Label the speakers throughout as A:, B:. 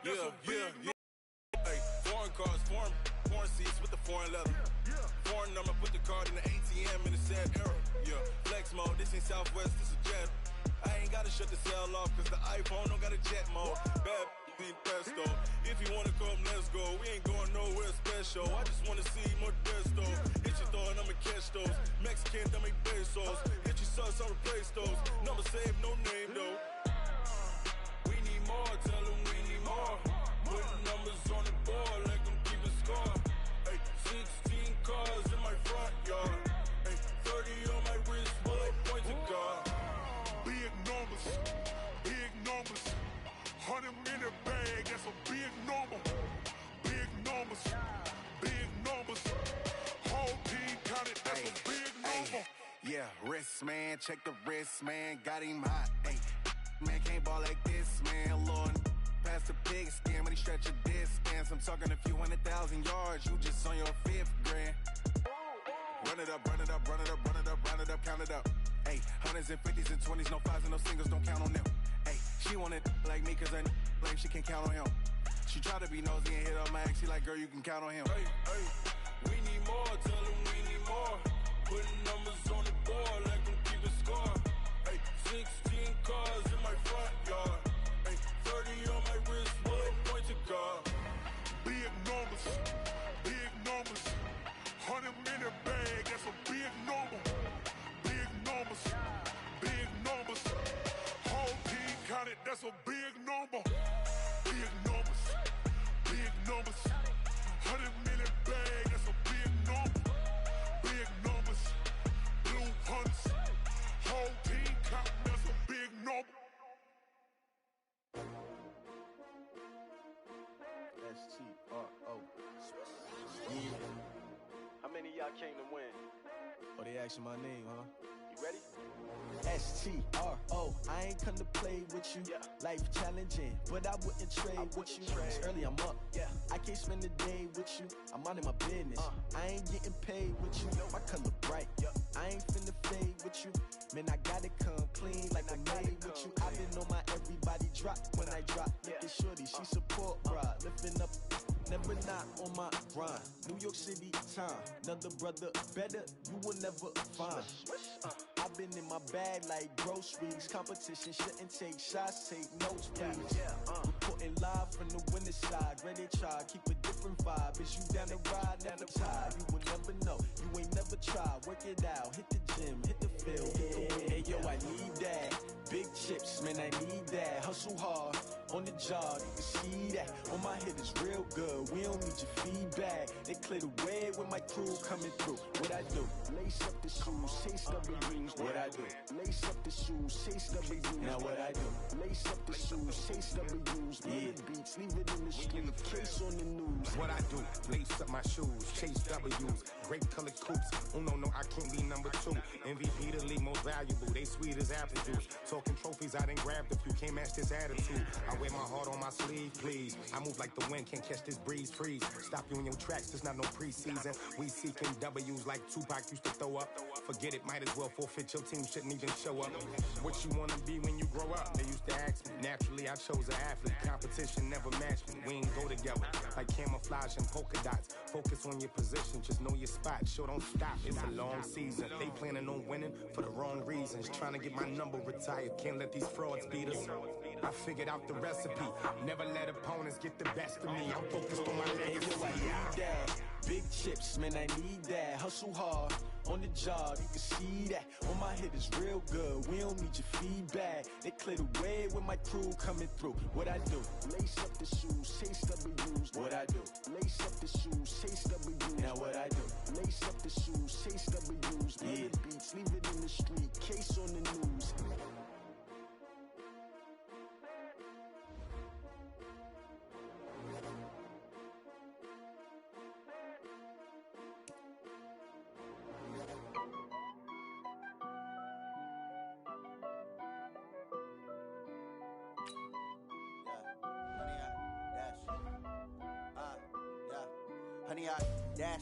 A: that's a big Hey, foreign cars, foreign seats with the foreign leather. Foreign number, put the card in the ATM in the sad era. Yeah, flex mode, this ain't Southwest, this a jet. I ain't gotta shut the cell off, cause the iPhone don't got a jet mode. Bad be pesto. If you wanna come, let's go. We ain't going nowhere special. I just wanna see more desto. Hit your thought, I'ma catch those. Mexican, dummy pesos. Hit your sus, I'll replace those. Number saved, no name though. We need more, tell them we need more. Putting numbers on the board, like I'm keeping score. Ay, 16 cars in my front yard. Ay, 30 on my wrist, bullet pointed car.
B: Big numbers, big numbers. 100 minute bag, that's a big number. Big numbers, big numbers. Whole team counted, that's a big number.
C: Yeah, wrist man, check the wrist man, got him hot. Ay, man can't ball like this, man, Lord. Past the pig skin when he stretch a distance. I'm talking a few 100,000 yards, you just on your 5th grand. Run it up, run it up, run it up, run it up, run it up, count it up. Hey, hundreds and 50s and 20s, no 5s and no singles, don't count on them. Hey, she want it like me cause her like she can count on him. She try to be nosy and hit up my ex, she like, girl, you can count on him.
A: Hey, hey, we need more, tell them we need more. Putting numbers on the board like I'm keeping score. Hey, 16 cars in my front yard. Hey, 30 on my wrist, bullet pointed car.
B: Big numbers, big numbers. 100 minute bag, that's a big number. Big numbers, big numbers. Whole team counted, that's a big number. Big numbers, big numbers. 100 minute bag, that's a big number. Big numbers, blue hunts. Whole team counting, that's a big number.
D: S-T-R-O. Yeah.
E: How many of y'all came to win?
D: Oh, they asking my name, huh?
E: You ready?
D: S-T-R-O. I ain't come to play with you.
E: Yeah.
D: Life challenging, but I wouldn't trade with you. It's early, I'm up.
E: Yeah.
D: I can't spend the day with you. I'm minding my business. I ain't getting paid with you. My color bright.
E: Yeah.
D: I ain't finna fade with you. Man, I gotta come clean like I'm made with you. I've been on my everybody drop when I drop. Look at shorty, she support ride. Lifting up, never not on my grind. New York City time. Another brother better, you will never find. I've been in my bag like groceries. Competition shouldn't take shots, take notes, please. Reporting live from the winning side. Ready to try, keep a different vibe. Is you down the ride, never tired. You will never know, you ain't never tried. Work it out, hit the gym, hit the field, hit the wind. Hey yo, I need that. Big chips, man, I need that. Hustle hard, on the job, you can see that. On my head is real good, we don't need your feedback. They clear the way with my crew coming through. What I do? Lace up the shoes, chase W's. What I do? Lace up the shoes, chase W's. Now what I do? Lace up the shoes, chase W's. Yeah. Beats, leave it in the street, case on the news.
F: What I do? Lace up my shoes, chase W's. Great colored coops. Oh no, I can't be number 2. MVP the league most valuable. They sweet as apple juice. Talking trophies, I done grabbed a few. Can't match this attitude. I wear my heart on my sleeve, please. I move like the wind, can't catch this breeze, freeze. Stop you in your tracks, there's not no preseason. We seeking W's like Tupac used to throw up. Forget it, might as well forfeit. Your team shouldn't even show up. What you wanna be when you grow up? They used to ask me. Naturally, I chose an athlete. Competition never matched me. We ain't go together like camouflage and polka dots. Focus on your position, just know your spot. Sure, don't stop. It's a long season. They planning on winning for the wrong reasons. Trying to get my number retired. Can't let these frauds beat us. I figured out the recipe. Never let opponents get the best of me. I'm focused on my legacy.
D: I need that. Big chips, man, I need that. Hustle hard, on the job, you can see that. On my head is real good, we don't need your feedback. They clear the way with my crew coming through. What I do? Lace up the shoes, chase W's. What I do? Lace up the shoes, chase W's. Now what I do? Lace up the shoes, chase W's. Yeah. Beats, leave it in the street, case on the news.
G: Honey, I dash,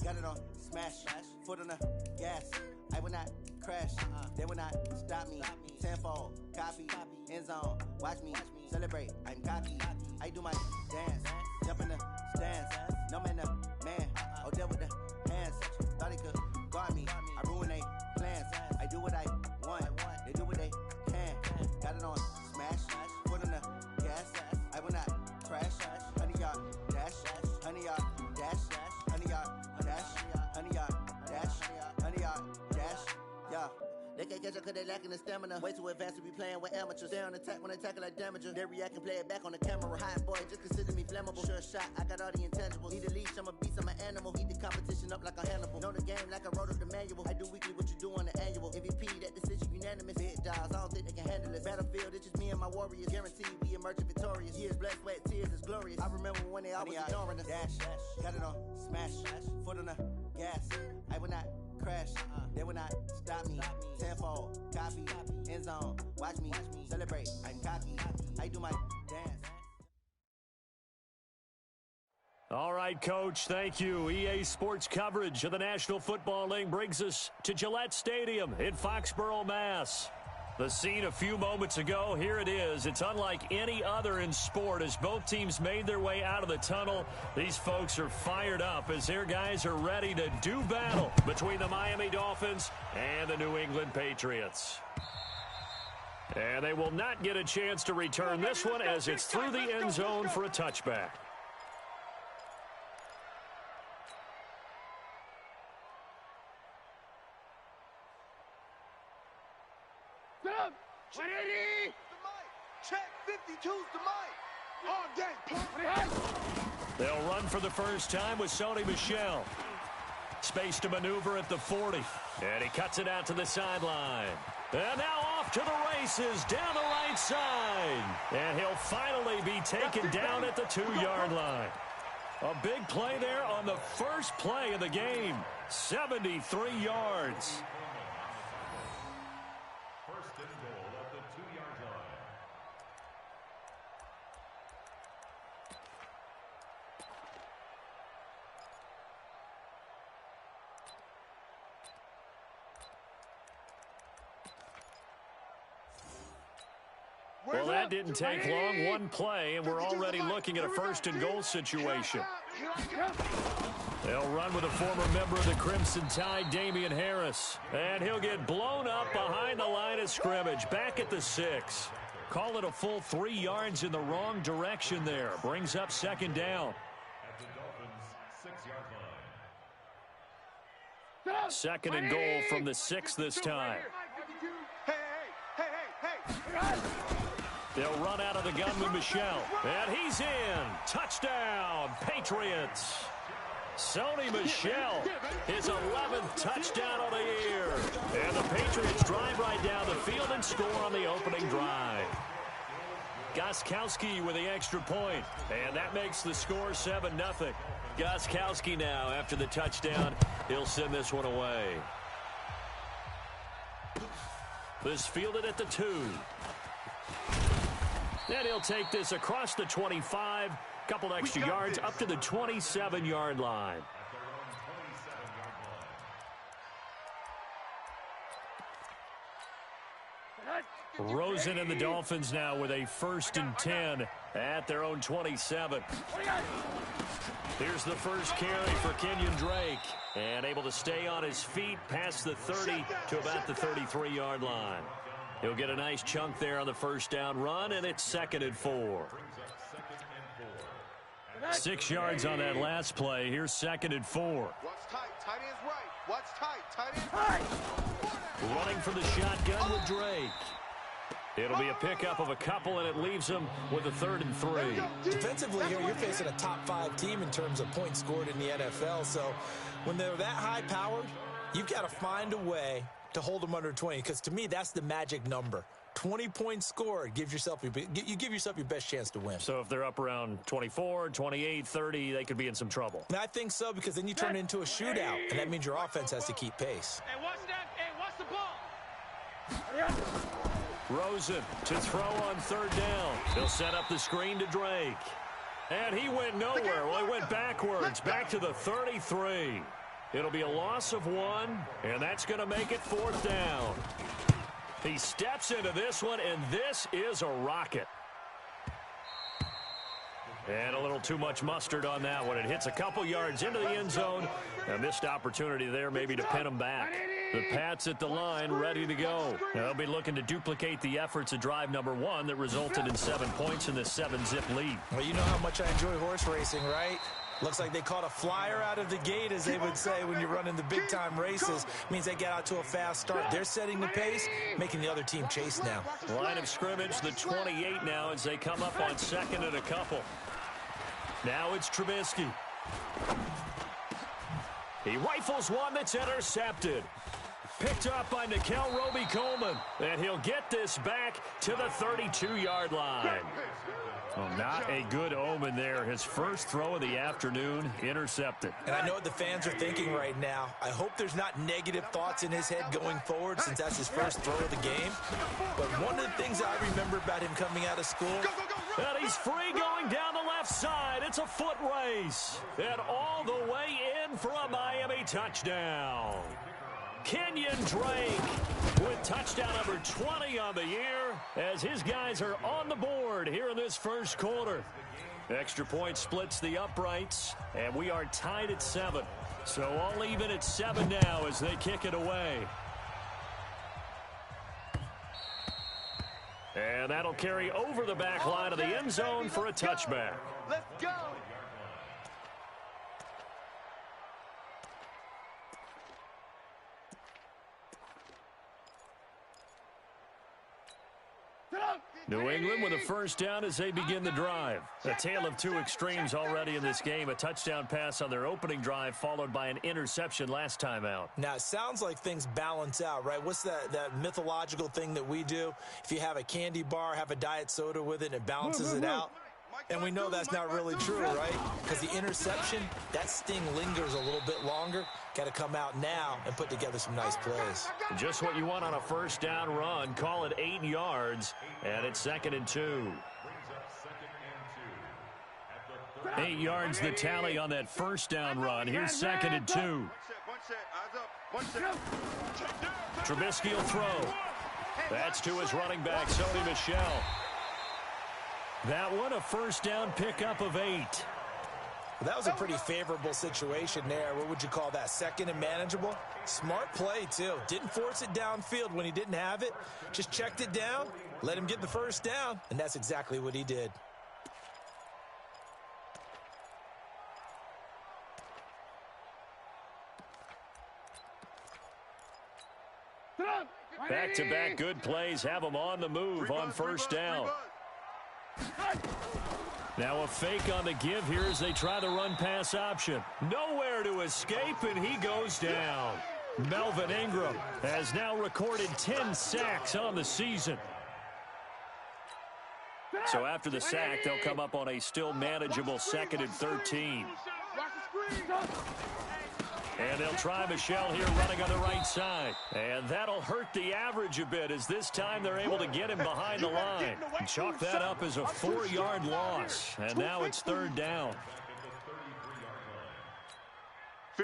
G: got it on smash, foot on the gas.
E: I will not crash. They will not stop me. Tenfold, copy, end zone. Watch me celebrate. I'm cocky. I do my dance. Jump in the stands. No man, man. Oh, there with the hands. Thought he could guard me. I ruin they plans. I do what I want. They do what they can. Got it on smash. Foot on the gas. I will not crash. 100-yard dash. 100-yard dash. 100-yard dash. 100-yard dash. 100-yard dash. Yeah. They can't catch up cause they lacking the stamina. Way too advanced to be playing with amateurs. Stay on attack when they tackle like damager. They react and play it back on the camera. Hot boy, just consider me flammable. Sure shot, I got all the intangibles. Need a leash, I'm a beast, I'm an animal. Heat the competition up like a Hannibal. Know the game like I wrote up the manual. I do weekly what you do on the annual. MVP, that decision unanimous. Big dogs, I don't think they can handle it. Battlefield, it's just me and my warriors. Guaranteed we emerge victorious. Years, blood, sweat, tears, it's glorious. I remember when they always ignoring us. Dash, got it on smash. Foot on the gas. I will not crash. They will not stop me. Tenfold, copy, end zone. Watch me celebrate. I'm cocky. I do my dance.
G: All right, Coach, thank you. EA Sports coverage of the National Football League brings us to Gillette Stadium in Foxborough, Mass. The scene a few moments ago, here it is. It's unlike any other in sport as both teams made their way out of the tunnel. These folks are fired up as their guys are ready to do battle between the Miami Dolphins and the New England Patriots. And they will not get a chance to return this one as it's through the end zone for a touchback.
H: Check 52's the mic. All day.
G: They'll run for the first time with Sony Michel. Space to maneuver at the 40. And he cuts it out to the sideline. And now off to the races down the right side. And he'll finally be taken down at the 2-yard line. A big play there on the first play of the game. 73 yards. Well, that didn't take long. One play, and we're already looking at a first-and-goal situation. They'll run with a former member of the Crimson Tide, Damian Harris. And he'll get blown up behind the line of scrimmage, back at the 6. Call it a full 3 yards in the wrong direction there. Brings up second down. Second and goal from the 6 this time. They'll run out of the gun with Michel. And he's in. Touchdown, Patriots. Sony Michel, his 11th touchdown of the year. And the Patriots drive right down the field and score on the opening drive. Gostkowski with the extra point. And that makes the score 7-0. Gostkowski now, after the touchdown, he'll send this one away. This fielded at the 2. Then he'll take this across the 25, couple extra yards up to the 27-yard line. Rosen and the Dolphins now with a 1st and 10 at their own 27. Here's the first carry for Kenyon Drake. And able to stay on his feet past the 30 to about the 33-yard line. He'll get a nice chunk there on the first down run, and it's 2nd and 4. 6 yards on that last play. Here's 2nd and 4.
H: Watch tight. Tight end's right. Watch tight. Tight end's right.
G: Running for the shotgun with Drake. It'll be a pickup of a couple, and it leaves them with a 3rd and 3.
I: Defensively here, you're facing a top 5 team in terms of points scored in the NFL. So when they're that high-powered, you've got to find a way to hold them under 20, because to me, that's the magic number. 20 points scored, you give yourself your best chance to win.
G: So if they're up around 24, 28, 30, they could be in some trouble.
I: And I think so, because then you turn it into a shootout, and that means your offense has to keep pace.
J: Hey, watch that. Hey, watch the ball.
G: Rosen to throw on 3rd down. He'll set up the screen to Drake. And he went nowhere. Well, he went backwards, back to the 33. It'll be a loss of 1, and that's going to make it 4th down. He steps into this one, and this is a rocket. And a little too much mustard on that one. It hits a couple yards into the end zone. A missed opportunity there maybe to pin him back. The Pats at the line ready to go. They'll be looking to duplicate the efforts of drive number 1 that resulted in 7 points in this 7-zip lead.
I: Well, you know how much I enjoy horse racing, right? Looks like they caught a flyer out of the gate, as they would say when you're running the big-time races. Means they get out to a fast start. They're setting the pace, making the other team chase now.
G: Line of scrimmage, the 28 now as they come up on 2nd and a couple. Now it's Trubisky. He rifles one that's intercepted. Picked up by Nickel Roby-Coleman. And he'll get this back to the 32-yard line. Well, not a good omen there. His first throw of the afternoon intercepted.
I: And I know what the fans are thinking right now. I hope there's not negative thoughts in his head going forward since that's his first throw of the game. But one of the things I remember about him coming out of school...
G: And he's free going down the left side. It's a foot race. And all the way in for a Miami touchdown. Kenyon Drake with touchdown number 20 on the year as his guys are on the board here in this first quarter. Extra point splits the uprights, and we are tied at 7. So all even at 7 now as they kick it away. And that'll carry over the back line of the end zone for a touchback.
H: Let's go.
G: New England with a first down as they begin the drive. A tale of two extremes already in this game. A touchdown pass on their opening drive followed by an interception last time out.
I: Now, it sounds like things balance out, right? What's that mythological thing that we do? If you have a candy bar, have a diet soda with it, and it balances it out. And we know that's not really true, right? Because the interception, that sting lingers a little bit longer. Got to come out now and put together some nice plays.
G: Just what you want on a first down run. Call it 8 yards, and it's 2nd and 2. 8 yards the tally on that first down run. Here's 2nd and 2. Trubisky will throw. That's to his running back, Sony Michel. That one a first down pickup of 8.
I: That was a pretty favorable situation there. What would you call that? 2nd and manageable? Smart play, too. Didn't force it downfield when he didn't have it. Just checked it down, let him get the first down, and that's exactly what he did.
G: Back-to-back good plays have them on the move on first down. Now a fake on the give here as they try the run-pass option. Nowhere to escape, and he goes down. Melvin Ingram has now recorded 10 sacks on the season. So after the sack, they'll come up on a still manageable 2nd and 13. And they'll try Michel here running on the right side. And that'll hurt the average a bit as this time they're able to get him behind the line. And chalk that up as a 4-yard loss. And now it's 3rd down.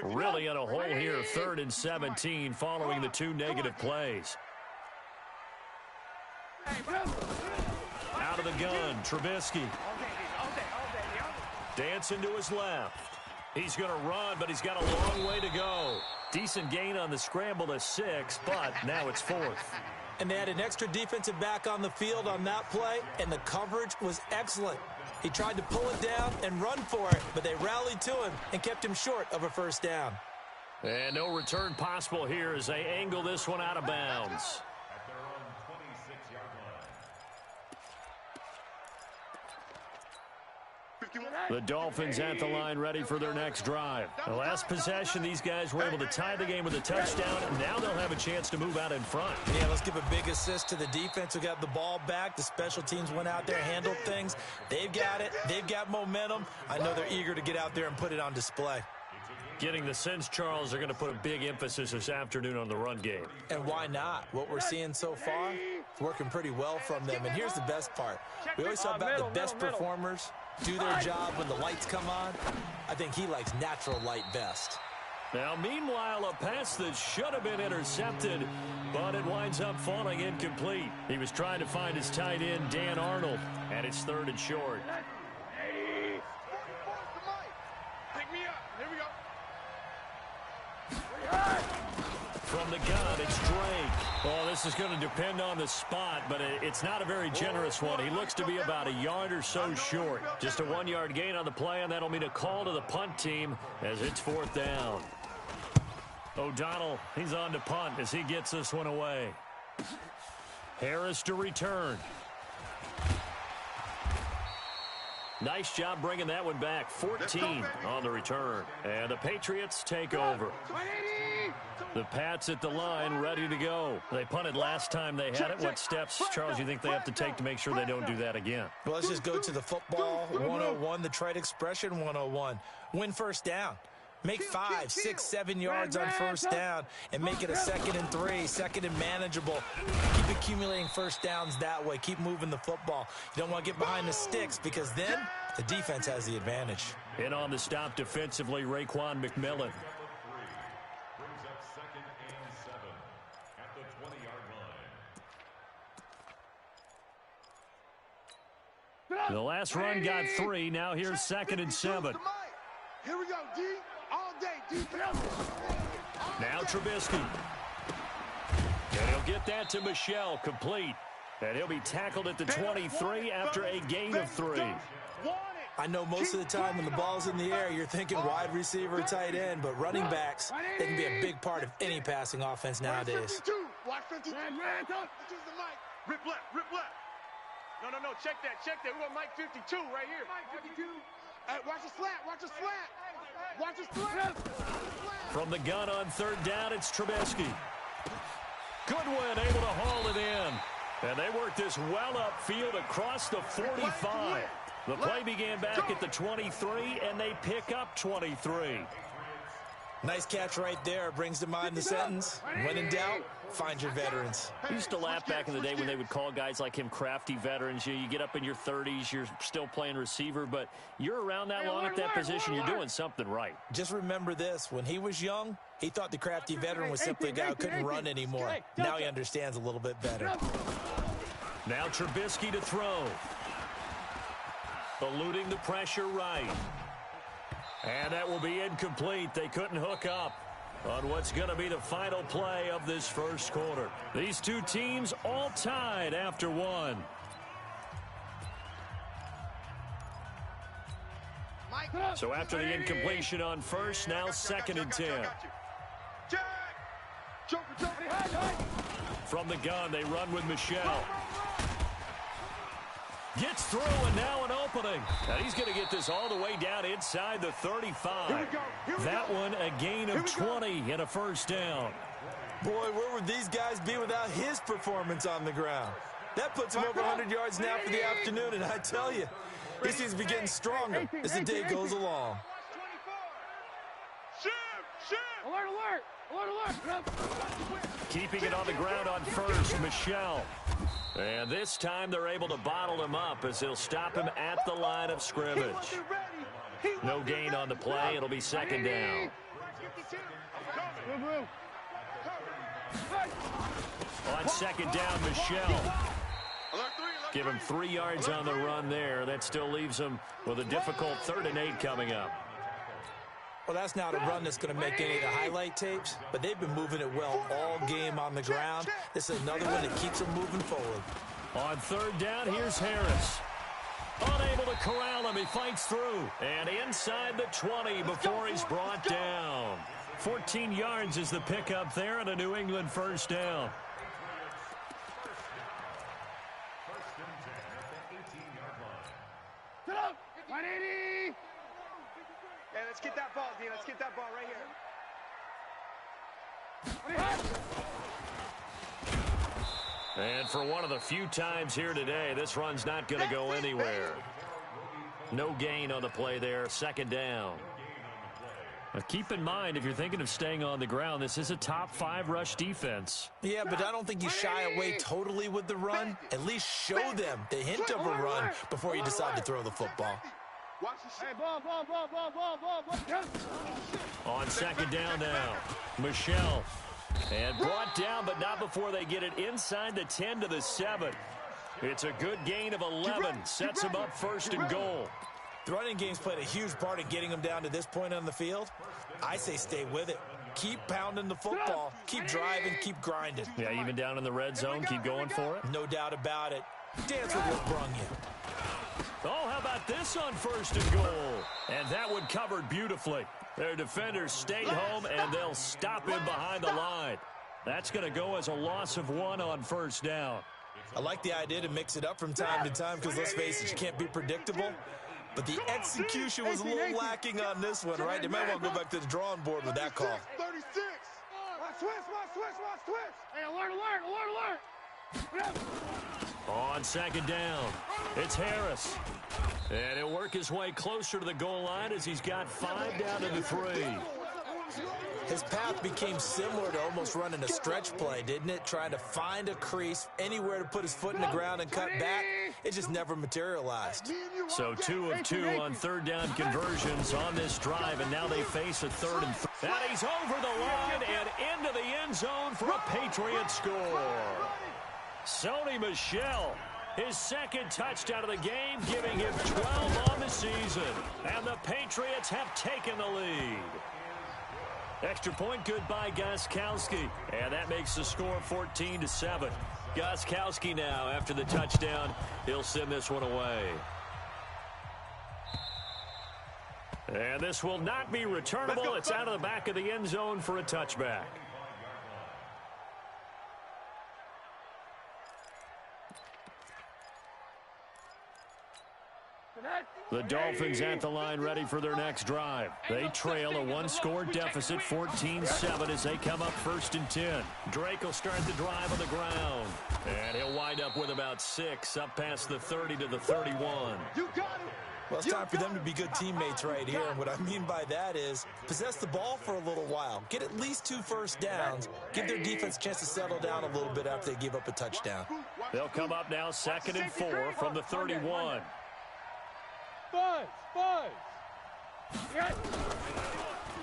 G: Really in a hole here, 3rd and 17 following the 2 negative plays. Out of the gun, Trubisky. Dancing to his left. He's going to run, but he's got a long way to go. Decent gain on the scramble to 6, but now it's 4th.
I: And they had an extra defensive back on the field on that play, and the coverage was excellent. He tried to pull it down and run for it, but they rallied to him and kept him short of a first down.
G: And no return possible here as they angle this one out of bounds. The Dolphins at the line ready for their next drive. The last possession, these guys were able to tie the game with a touchdown, and now they'll have a chance to move out in front.
I: Yeah, let's give a big assist to the defense who got the ball back. The special teams went out there, handled things. They've got it. They've got momentum. I know they're eager to get out there and put it on display.
G: Getting the sense, Charles, they're going to put a big emphasis this afternoon on the run game.
I: And why not? What we're seeing so far, it's working pretty well from them. And here's the best part. We always talk about the best performers do their job when the lights come on. I think he likes natural light best.
G: Now, meanwhile, a pass that should have been intercepted, but it winds up falling incomplete. He was trying to find his tight end, Dan Arnold, and it's 3rd and short.
J: Pick me up. Here we go.
G: From the gun, it's Drake. Well, this is going to depend on the spot, but it's not a very generous one. He looks to be about a yard or so short. Just a 1-yard gain on the play, and that'll mean a call to the punt team as it's 4th down. O'Donnell, he's on to punt as he gets this one away. Harris to return. Nice job bringing that one back. 14 on the return. And the Patriots take over. The Pats at the line, ready to go. They punted last time they had it. What steps, Charles, you think they have to take to make sure they don't do that again?
I: Well, let's just go to the football 101, the trade expression 101. Win first down. Make 5, 6, 7 yards on first down and make it a 2nd and 3, 2nd and manageable. Keep accumulating first downs that way. Keep moving the football. You don't want to get behind the sticks because then the defense has the advantage.
G: In on the stop defensively, Raekwon McMillan. The last run got 3. Now here's 2nd and 7.
J: Here we go, D. All day, defense.
G: Now Trubisky. And he'll get that to Michel, complete. And he'll be tackled at the 23 after a gain of 3.
I: I know most of the time when the ball's in the air, you're thinking wide receiver, tight end, but running backs, they can be a big part of any passing offense nowadays.
J: Watch 52. Rip left, rip left. No, check that. We're going Mike 52 right here. Mike 52. Watch the slant, watch the slant. Watch the slant.
G: From the gun on 3rd down, it's Trubisky. Goodwin able to haul it in. And they work this well upfield across the 45. The play began back at the 23, and they pick up 23.
I: Nice catch right there. Brings to mind the sentence, when in doubt, find your veterans.
G: I used to laugh back in the day when they would call guys like him crafty veterans. You get up in your 30s, you're still playing receiver, but you're around that long at that position, you're doing something right.
I: Just remember this. When he was young, he thought the crafty veteran was simply a guy who couldn't run anymore. Now he understands a little bit better.
G: Now Trubisky to throw. Eluding the pressure right. And that will be incomplete. They couldn't hook up on what's going to be the final play of this first quarter. These two teams all tied after 1. So after the incompletion on first, now 2nd and 10. From the gun, they run with Michel. Gets through, and now an opening. And he's going to get this all the way down inside the 35. Here we go. That one, a gain of 20 and a first down.
I: Boy, where would these guys be without his performance on the ground? That puts him over 100 yards now for the afternoon, and I tell you, he seems to be getting stronger as the day goes along.
J: Alert.
G: Keeping it on the ground on first, Michel. And this time they're able to bottle him up as they'll stop him at the line of scrimmage. No gain on the play. It'll be 2nd down. On 2nd down, Michel. Give him 3 yards on the run there. That still leaves him with a difficult 3rd and 8 coming up.
I: Well, that's not a run that's going to make any of the highlight tapes, but they've been moving it well all game on the ground. This is another one that keeps them moving forward.
G: On 3rd down, here's Harris. Unable to corral him. He fights through. And inside the 20 before he's brought down. 14 yards is the pickup there and a New England first down.
J: Get up! 180! Yeah, let's get that ball, D. Let's get that ball right here.
G: And for one of the few times here today, this run's not going to go anywhere. No gain on the play there. 2nd down. Now keep in mind, if you're thinking of staying on the ground, this is a top 5 rush defense.
I: Yeah, but I don't think you shy away totally with the run. At least show them the hint of a run before you decide to throw the football.
J: Watch the shit. Hey, ball.
G: On second down now, Michelle. And brought down, but not before they get it inside the 10 to the 7. It's a good gain of 11. Sets him up first and goal.
I: The running game's played a huge part in getting them down to this point on the field. I say stay with it. Keep pounding the football. Keep driving. Keep grinding.
G: Yeah, even down in the red zone, keep going for it.
I: No doubt about it. Dance with what brung you.
G: Oh, how about this on first and goal? And that one covered beautifully. Their defenders stayed home, and they'll stop him behind the line. That's going to go as a loss of 1 on first down.
I: I like the idea to mix it up from time to time because, let's face it, you can't be predictable. But the execution was a little lacking on this one, right? They might want to go back to the drawing board with that call.
J: 36. Watch switch. Hey, alert.
G: On second down, it's Harris. And he'll work his way closer to the goal line as he's got 5 down to the 3.
I: His path became similar to almost running a stretch play, didn't it? Trying to find a crease, anywhere to put his foot in the ground and cut back. It just never materialized.
G: So 2 of 2 on third down conversions on this drive, and now they face a 3rd and 3. And he's over the line and into the end zone for a Patriot score. Sony Michel, his second touchdown of the game, giving him 12 on the season. And the Patriots have taken the lead. Extra point good by Gostkowski. And that makes the score 14-7. Gostkowski now, after the touchdown, he'll send this one away. And this will not be returnable. It's out of the back of the end zone for a touchback. The Dolphins at the line ready for their next drive. They trail a 1-score deficit, 14-7, as they come up 1st and 10. Drake will start the drive on the ground. And he'll wind up with about 6 up past the 30 to the 31.
J: You got it.
I: Well, it's time for them to be good teammates right here. And what I mean by that is possess the ball for a little while. Get at least 2 first downs. Give their defense a chance to settle down a little bit after they give up a touchdown.
G: They'll come up now 2nd and 4 from the 31.
J: Buzz.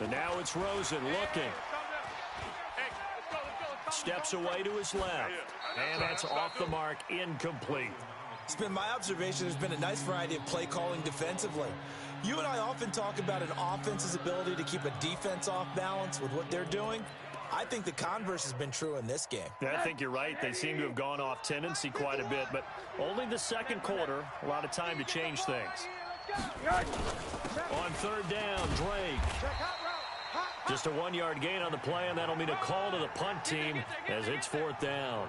G: And now it's Rosen looking. Steps away to his left. And that's off the mark, incomplete.
I: It's been my observation there's been a nice variety of play calling defensively. You and I often talk about an offense's ability to keep a defense off balance with what they're doing. I think the converse has been true in this game.
G: Yeah, I think you're right. They seem to have gone off tendency quite a bit, but only the second quarter, a lot of time to change things. On third down, Drake. Just a 1-yard gain on the play, and that'll mean a call to the punt team as it's 4th down.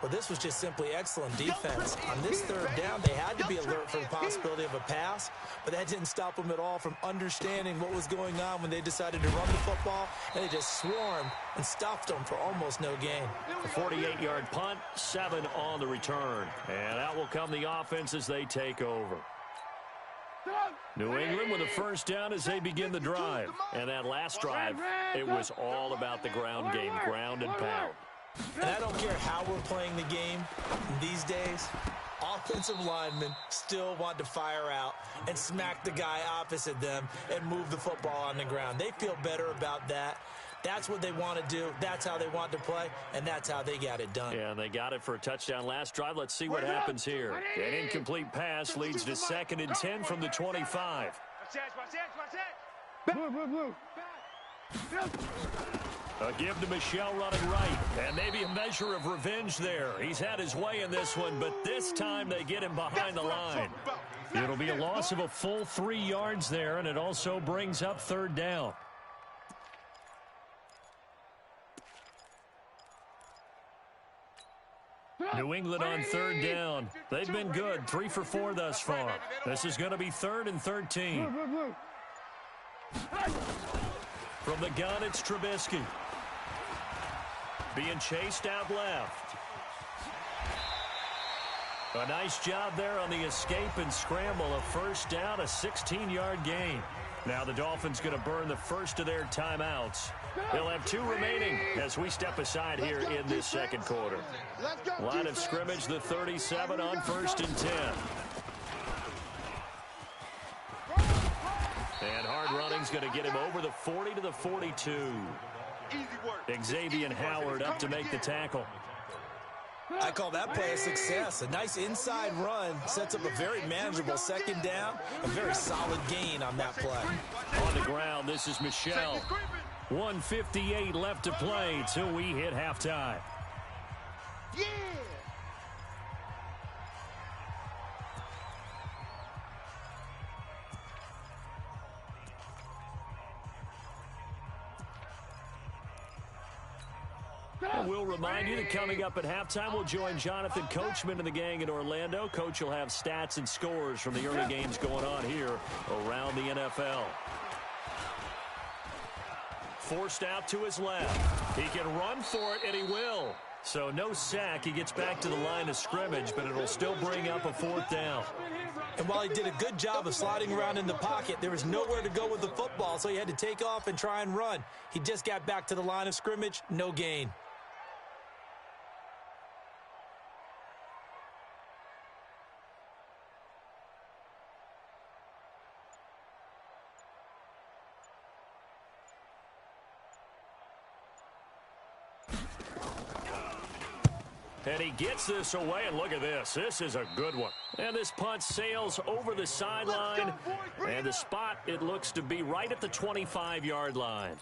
I: Well, this was just simply excellent defense. On this third down, they had to be alert for the possibility of a pass, but that didn't stop them at all from understanding what was going on when they decided to run the football, and they just swarmed and stopped them for almost no gain.
G: A 48-yard punt, 7 on the return. And out will come the offense as they take over. New England with a first down as they begin the drive. And that last drive, it was all about the ground game, ground and pound.
I: And I don't care how we're playing the game these days, offensive linemen still want to fire out and smack the guy opposite them and move the football on the ground. They feel better about that. That's what they want to do. That's how they want to play, and that's how they got it done.
G: Yeah, and they got it for a touchdown last drive. Let's see what happens here. An incomplete pass leads to 2nd and 10 from the 25.
J: Blue.
G: A give to Michel running right, and maybe a measure of revenge there. He's had his way in this one, but this time they get him behind the line. It'll be a loss of a full 3 yards there, and it also brings up 3rd down. New England on 3rd down. They've been good, 3 for 4 thus far. This is going to be 3rd and 13. From the gun, it's Trubisky. Being chased out left. A nice job there on the escape and scramble. A first down, a 16-yard gain. Now the Dolphins going to burn the first of their timeouts. They'll have 2 remaining as we step aside here in this second quarter. Line of scrimmage, the 37 on 1st and 10. And hard running's going to get him over the 40 to the 42.
J: Easy work.
G: Xavier Howard up to make the tackle.
I: I call that play a success. A nice inside run sets up a very manageable second down. A very solid gain on that play.
G: On the ground, this is Michel. 1:58 left to play till we hit halftime.
J: Yeah!
G: And we'll remind you that coming up at halftime, we'll join Jonathan Coachman and the gang in Orlando. Coach will have stats and scores from the early games going on here around the NFL. Forced out to his left. He can run for it, and he will. So no sack. He gets back to the line of scrimmage, but it'll still bring up a 4th down.
I: And while he did a good job of sliding around in the pocket, there was nowhere to go with the football, so he had to take off and try and run. He just got back to the line of scrimmage, no gain.
G: And he gets this away, and look at this. This is a good one. And this punt sails over the sideline, and the spot, it looks to be right at the 25-yard line.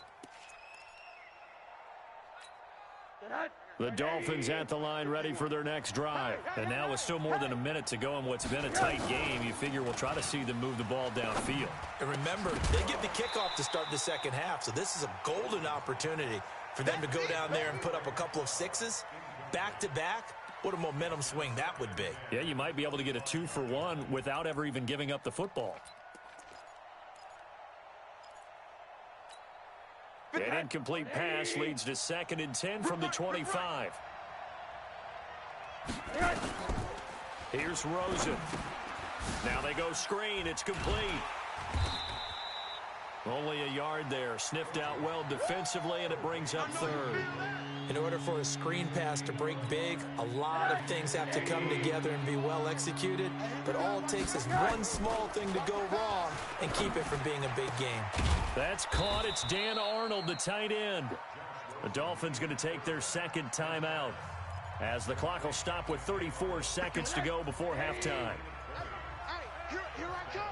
G: The Dolphins at the line ready for their next drive. And now with still more than a minute to go in what's been a tight game, you figure we'll try to see them move the ball downfield.
I: And remember, they get the kickoff to start the second half, so this is a golden opportunity for them to go down there and put up a couple of sixes. Back-to-back, what a momentum swing that would be.
G: Yeah, you might be able to get a 2-for-1 without ever even giving up the football. An incomplete pass leads to 2nd and 10 from the 25. Here's Rosen. Now they go screen. It's complete. Only a yard there. Sniffed out well defensively, and it brings up 3rd.
I: In order for a screen pass to break big, a lot of things have to come together and be well executed. But all it takes is one small thing to go wrong and keep it from being a big game.
G: That's caught. It's Dan Arnold, the tight end. The Dolphins going to take their 2nd timeout as the clock will stop with 34 seconds to go before halftime.
J: Here I come!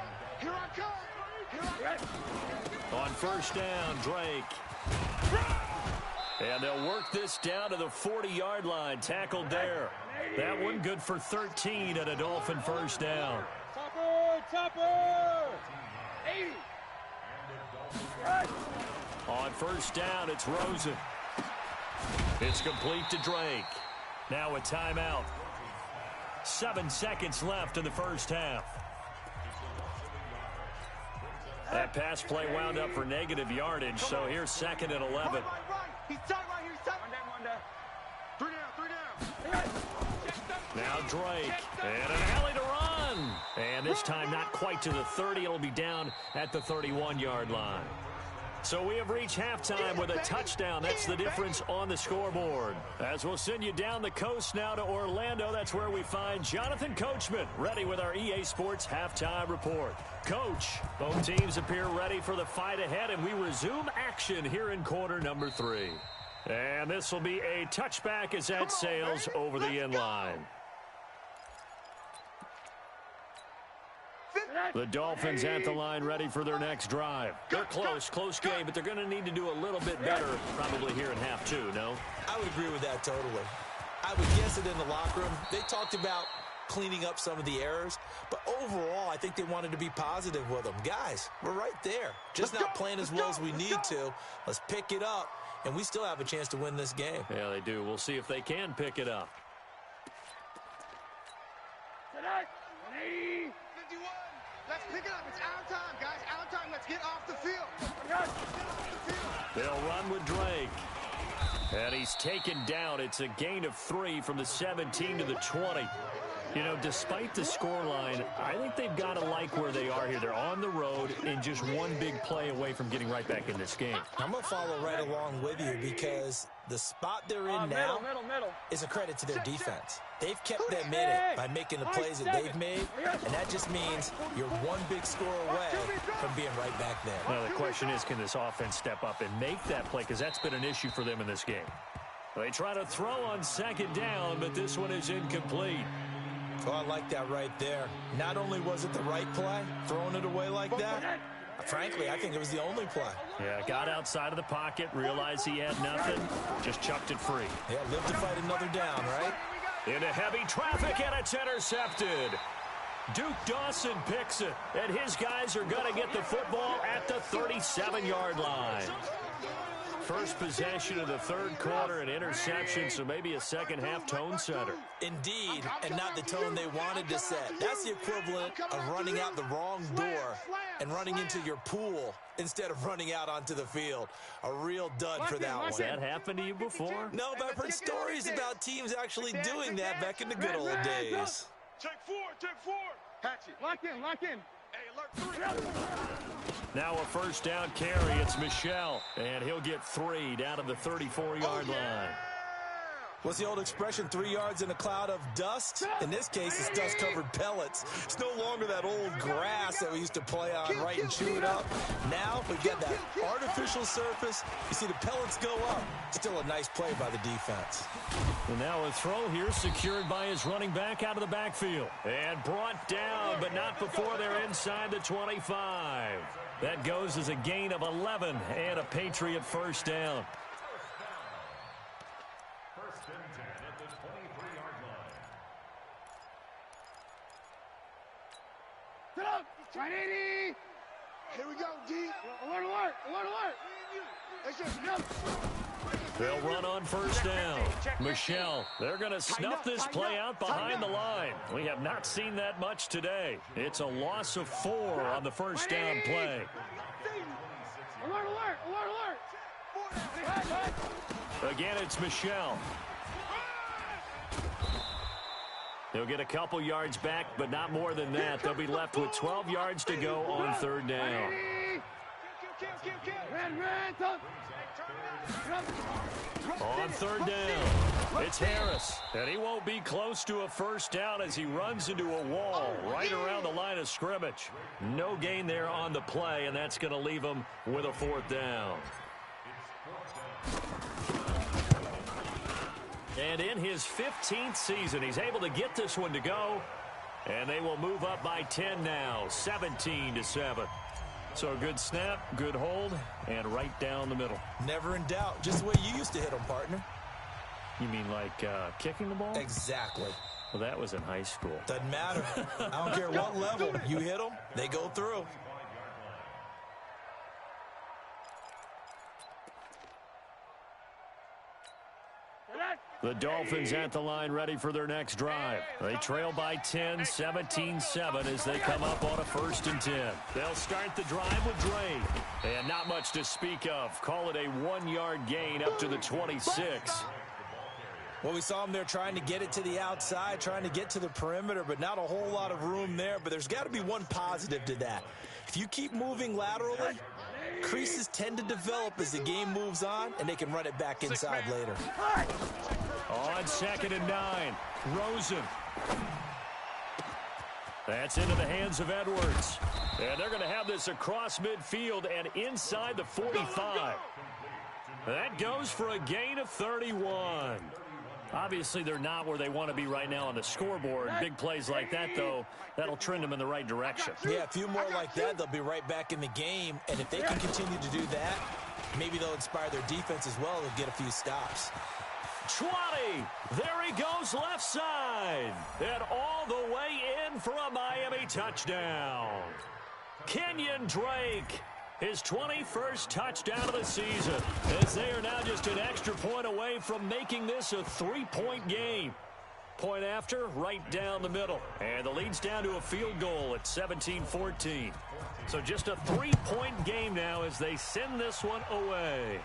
J: Here I come! Here I come!
G: On 1st down, Drake. And they'll work this down to the 40-yard line. Tackled there. That one good for 13 and a Dolphin 1st down.
J: Topper! 80!
G: On 1st down, it's Rosen. It's complete to Drake. Now a timeout. 7 seconds left in the 1st half. That pass play wound up for negative yardage, so here's 2nd and 11.
J: He's tight right here. He's tight. One down. 3 down.
G: Now Drake. And an alley to run. And this time not quite to the 30. It'll be down at the 31-yard line. So we have reached halftime with a touchdown. That's the difference on the scoreboard. As we'll send you down the coast now to Orlando, that's where we find Jonathan Coachman, ready with our EA Sports Halftime Report. Coach, both teams appear ready for the fight ahead, and we resume action here in quarter number 3. And this will be a touchback as that sails over the end line. The Dolphins at the line ready for their next drive. They're close game, but they're going to need to do a little bit better probably here in half 2, no?
I: I would agree with that totally. I would guess that in the locker room, they talked about cleaning up some of the errors, but overall, I think they wanted to be positive with them. Guys, we're right there. Just not playing as well as we need to. Let's pick it up, and we still have a chance to win this game.
G: Yeah, they do. We'll see if they can pick it up.
J: Let's pick it up. It's our time, guys. Our time. Let's get off the field.
G: They'll run with Drake. And he's taken down. It's a gain of 3 from the 17 to the 20. You know, despite the scoreline, I think they've got to like where they are here. They're on the road and just one big play away from getting right back in this game.
I: I'm going to follow right along with you because The spot they're in now is a credit to their defense. They've kept them in it by making the plays that they've made, and that just means you're one big score away from being right back there.
G: Well, the question is, can this offense step up and make that play? Because that's been an issue for them in this game. They try to throw on second down, but this one is incomplete.
I: Oh, I like that right there. Not only was it the right play, throwing it away like that, frankly, I think it was the only play.
G: Yeah, got outside of the pocket, realized he had nothing, just chucked it free.
I: Yeah, live to fight another down, right?
G: Into heavy traffic, and it's intercepted. Duke Dawson picks it, and his guys are going to get the football at the 37-yard line. First possession of the third quarter, an interception, so maybe a second-half tone setter.
I: Indeed, and not the tone they wanted to set. That's the equivalent of running out the wrong door and running into your pool instead of running out onto the field. A real dud for that one.
G: Has that happened to you before?
I: No, but I've heard stories about teams actually doing that back in the good old days.
J: Check four. Hatchet. Lock in. Hey, alert 3.
G: Now a first down carry. It's Michelle, and he'll get 3 down to the 34-yard line.
I: What's the old expression, 3 yards in a cloud of dust? In this case, it's dust-covered pellets. It's no longer that old grass that we used to play on, right, and chew it up. Now we've got that artificial surface. You see the pellets go up. Still a nice play by the defense.
G: And now a throw here secured by his running back out of the backfield. And brought down, but not before they're inside the 25. That goes as a gain of 11 and a Patriot first down.
J: Here we go, D. Alert.
G: They'll run on first down. Michelle, they're going to snuff this play out behind the line. We have not seen that much today. It's a loss of 4 on the first down play.
J: Alert.
G: Again, it's Michelle. They'll get a couple yards back, but not more than that. They'll be left with 12 yards to go on third down. On third down, it's Harris. And he won't be close to a first down as he runs into a wall right around the line of scrimmage. No gain there on the play, and that's going to leave him with a fourth down. And in his 15th season, he's able to get this one to go. And they will move up by 10 now, 17-7. So a good snap, good hold, and right down the middle.
I: Never in doubt. Just the way you used to hit them, partner.
G: You mean like kicking the ball?
I: Exactly.
G: Well, that was in high school.
I: Doesn't matter. I don't care what level. You hit them, they go through.
G: The Dolphins at the line ready for their next drive. They trail by 10, 17-7 as they come up on a 1st and 10. They'll start the drive with Dre. And not much to speak of. Call it a 1-yard gain up to the 26.
I: Well, we saw them there trying to get it to the outside, trying to get to the perimeter, but not a whole lot of room there. But there's got to be one positive to that. If you keep moving laterally, creases tend to develop as the game moves on, and they can run it back inside later.
G: On 2nd and 9, Rosen. That's into the hands of Edwards. And they're going to have this across midfield and inside the 45. That goes for a gain of 31. Obviously, they're not where they want to be right now on the scoreboard. Big plays like that, though, that'll trend them in the right direction.
I: Yeah, a few more like that, they'll be right back in the game. And if they can continue to do that, maybe they'll inspire their defense as well and get a few stops.
G: 20. There he goes left side. And all the way in for a Miami touchdown. Kenyon Drake, his 21st touchdown of the season, as they are now just an extra point away from making this a 3-point game. Point after, right down the middle. And the lead's down to a field goal at 17-14. So just a 3-point game now as they send this one away.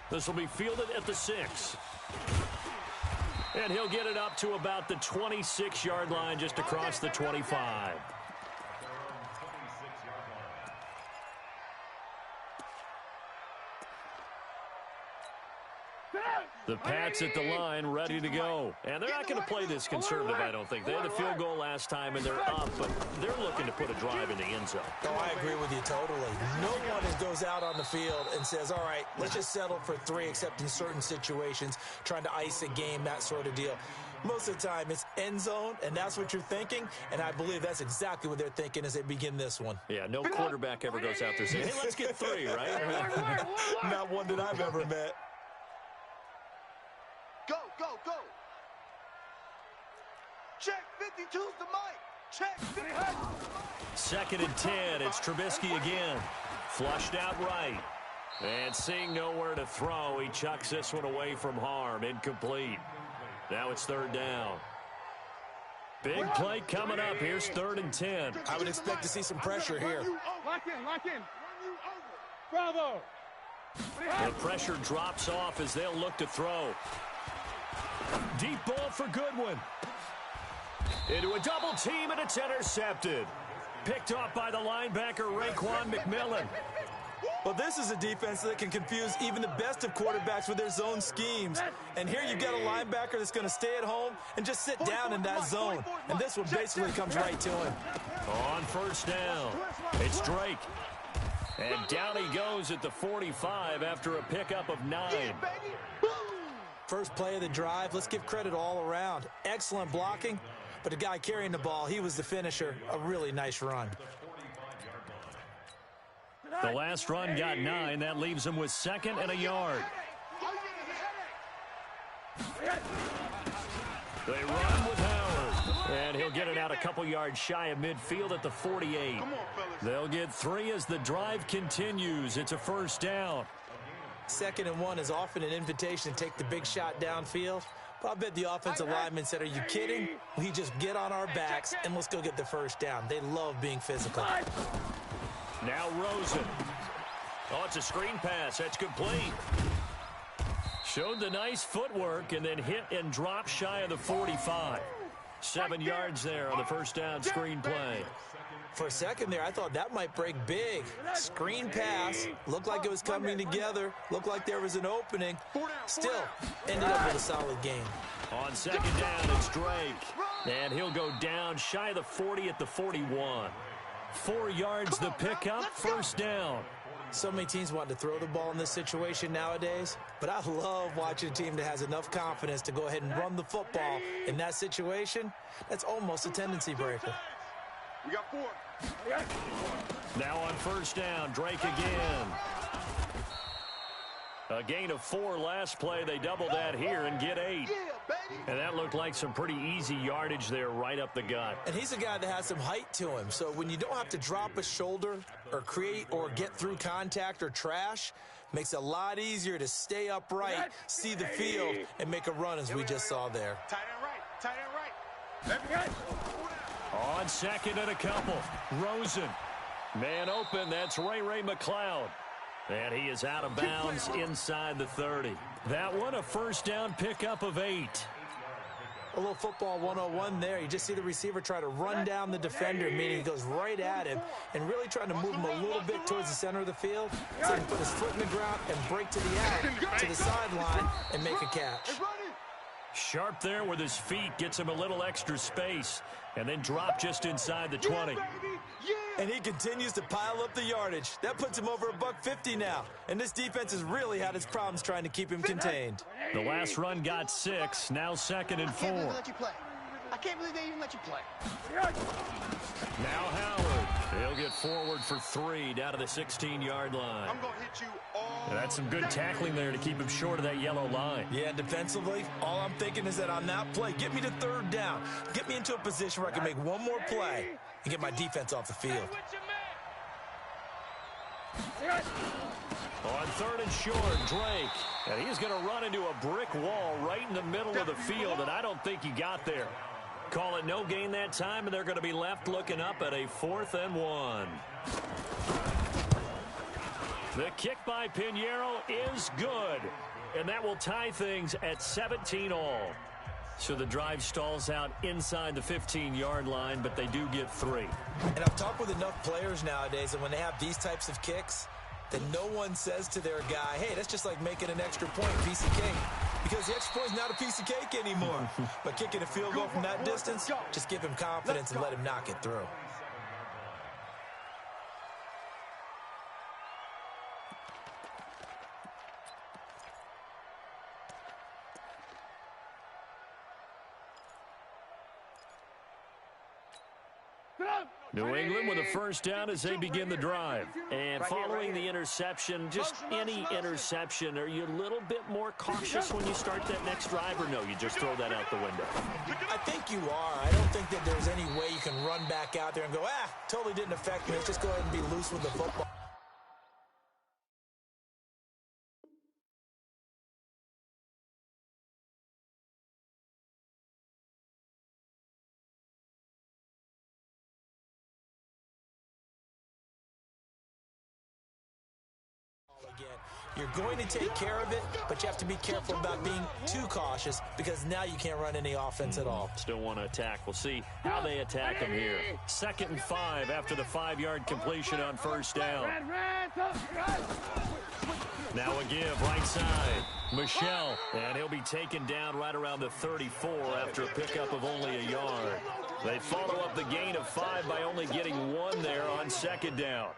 G: This will be fielded at the 6. And he'll get it up to about the 26-yard line just across the 25. The Pats at the line, ready to go. And they're not going to play this conservative, I don't think. They had the field goal last time, and they're up, but they're looking to put a drive in the end zone.
I: Oh, I agree with you totally. No one goes out on the field and says, all right, let's just settle for 3, except in certain situations, trying to ice a game, that sort of deal. Most of the time, it's end zone, and that's what you're thinking, and I believe that's exactly what they're thinking as they begin this one.
G: Yeah, no quarterback ever goes out there saying, hey, let's get 3, right?
I: Not one that I've ever met.
H: Go, go, go. Check 52's the mic. Check 52.
G: 2nd and 10. It's Trubisky again. Flushed out right. And seeing nowhere to throw, he chucks this one away from harm. Incomplete. Now it's 3rd down. Big play coming up. Here's 3rd and 10.
I: I would expect to see some pressure here.
J: Lock in, lock in. Bravo.
G: The pressure drops off as they'll look to throw. Deep ball for Goodwin. Into a double team, and it's intercepted. Picked off by the linebacker, Raekwon McMillan.
I: Well, this is a defense that can confuse even the best of quarterbacks with their zone schemes. And here you've got a linebacker that's going to stay at home and just sit down in that zone. And this one basically comes right to him.
G: On 1st down, it's Drake. And down he goes at the 45 after a pickup of 9.
I: First play of the drive, let's give credit all around. Excellent blocking, but the guy carrying the ball, he was the finisher. A really nice run.
G: The last run got 9. That leaves him with 2nd and a yard. They run with Howard. And he'll get it out a couple yards shy of midfield at the 48. They'll get 3 as the drive continues. It's a 1st down.
I: 2nd and 1 is often an invitation to take the big shot downfield. But I bet the offensive lineman said, are you kidding? We just get on our backs and let's go get the 1st down. They love being physical.
G: Now Rosen. Oh, it's a screen pass. That's complete. Showed the nice footwork and then hit and dropped shy of the 45. 7 yards there on the 1st down screen play.
I: For a second there, I thought that might break big. Screen pass. Looked like it was coming together. Looked like there was an opening. Still, ended up with a solid game.
G: On 2nd down, it's Drake. And he'll go down shy of the 40 at the 41. 4 yards the pickup, 1st down.
I: So many teams want to throw the ball in this situation nowadays, but I love watching a team that has enough confidence to go ahead and run the football. In that situation, that's almost a tendency breaker.
J: We got 4.
G: Now on 1st down, Drake again. A gain of 4 last play. They double that here and get 8. And that looked like some pretty easy yardage there right up the gut.
I: And he's a guy that has some height to him. So when you don't have to drop a shoulder or create or get through contact or trash, makes it a lot easier to stay upright, see the field, and make a run as we just saw there.
J: Tight end right. Tight end right.
G: On 2nd and a couple, Rosen. Man open, that's Ray McLeod. And he is out of bounds inside the 30. That one, a 1st down pickup of 8.
I: A little football 101 there. You just see the receiver try to run down the defender, meaning he goes right at him and really trying to move him a little bit towards the center of the field so he can put his foot in the ground and break to the out, to the sideline, and make a catch.
G: Sharp there with his feet, gets him a little extra space, and then drop just inside the 20.
I: And he continues to pile up the yardage. That puts him over $150 now. And this defense has really had its problems trying to keep him contained.
G: The last run got 6, now 2nd and 4.
H: I can't believe they even let you play.
G: Now Howard. He'll get forward for 3 down to the 16-yard line.
J: I'm going to hit you all.
G: And that's some good tackling there to keep him short of that yellow line.
I: Yeah, defensively, all I'm thinking is that on that play, get me to 3rd down. Get me into a position where I can make one more play and get my defense off the field.
G: On 3rd and short, Drake. And he's going to run into a brick wall right in the middle of the field, and I don't think he got there. Call it no gain that time, and they're going to be left looking up at a 4th and 1. The kick by Pinheiro is good, and that will tie things at 17 all. So the drive stalls out inside the 15-yard line, but they do get 3.
I: And I've talked with enough players nowadays, and when they have these types of kicks, that no one says to their guy, hey, that's just like making an extra point, piece of cake. because the extra point is not a piece of cake anymore. But kicking a field goal from that distance, just give him confidence and let him knock it through.
G: New England with a first down as they begin the drive. And following the interception, just any interception, are you a little bit more cautious when you start that next drive, or no, you just throw that out the window?
I: I think you are. I don't think that there's any way you can run back out there and go, totally didn't affect me. Let's just go ahead and be loose with the football. You're going to take care of it, but you have to be careful about being too cautious because now you can't run any offense at all.
G: Still want to attack. We'll see how they attack him here. 2nd and 5 after the 5-yard completion on first down. Now a give right side. Michelle, and he'll be taken down right around the 34 after a pickup of only a yard. They follow up the gain of 5 by only getting 1 there on 2nd down.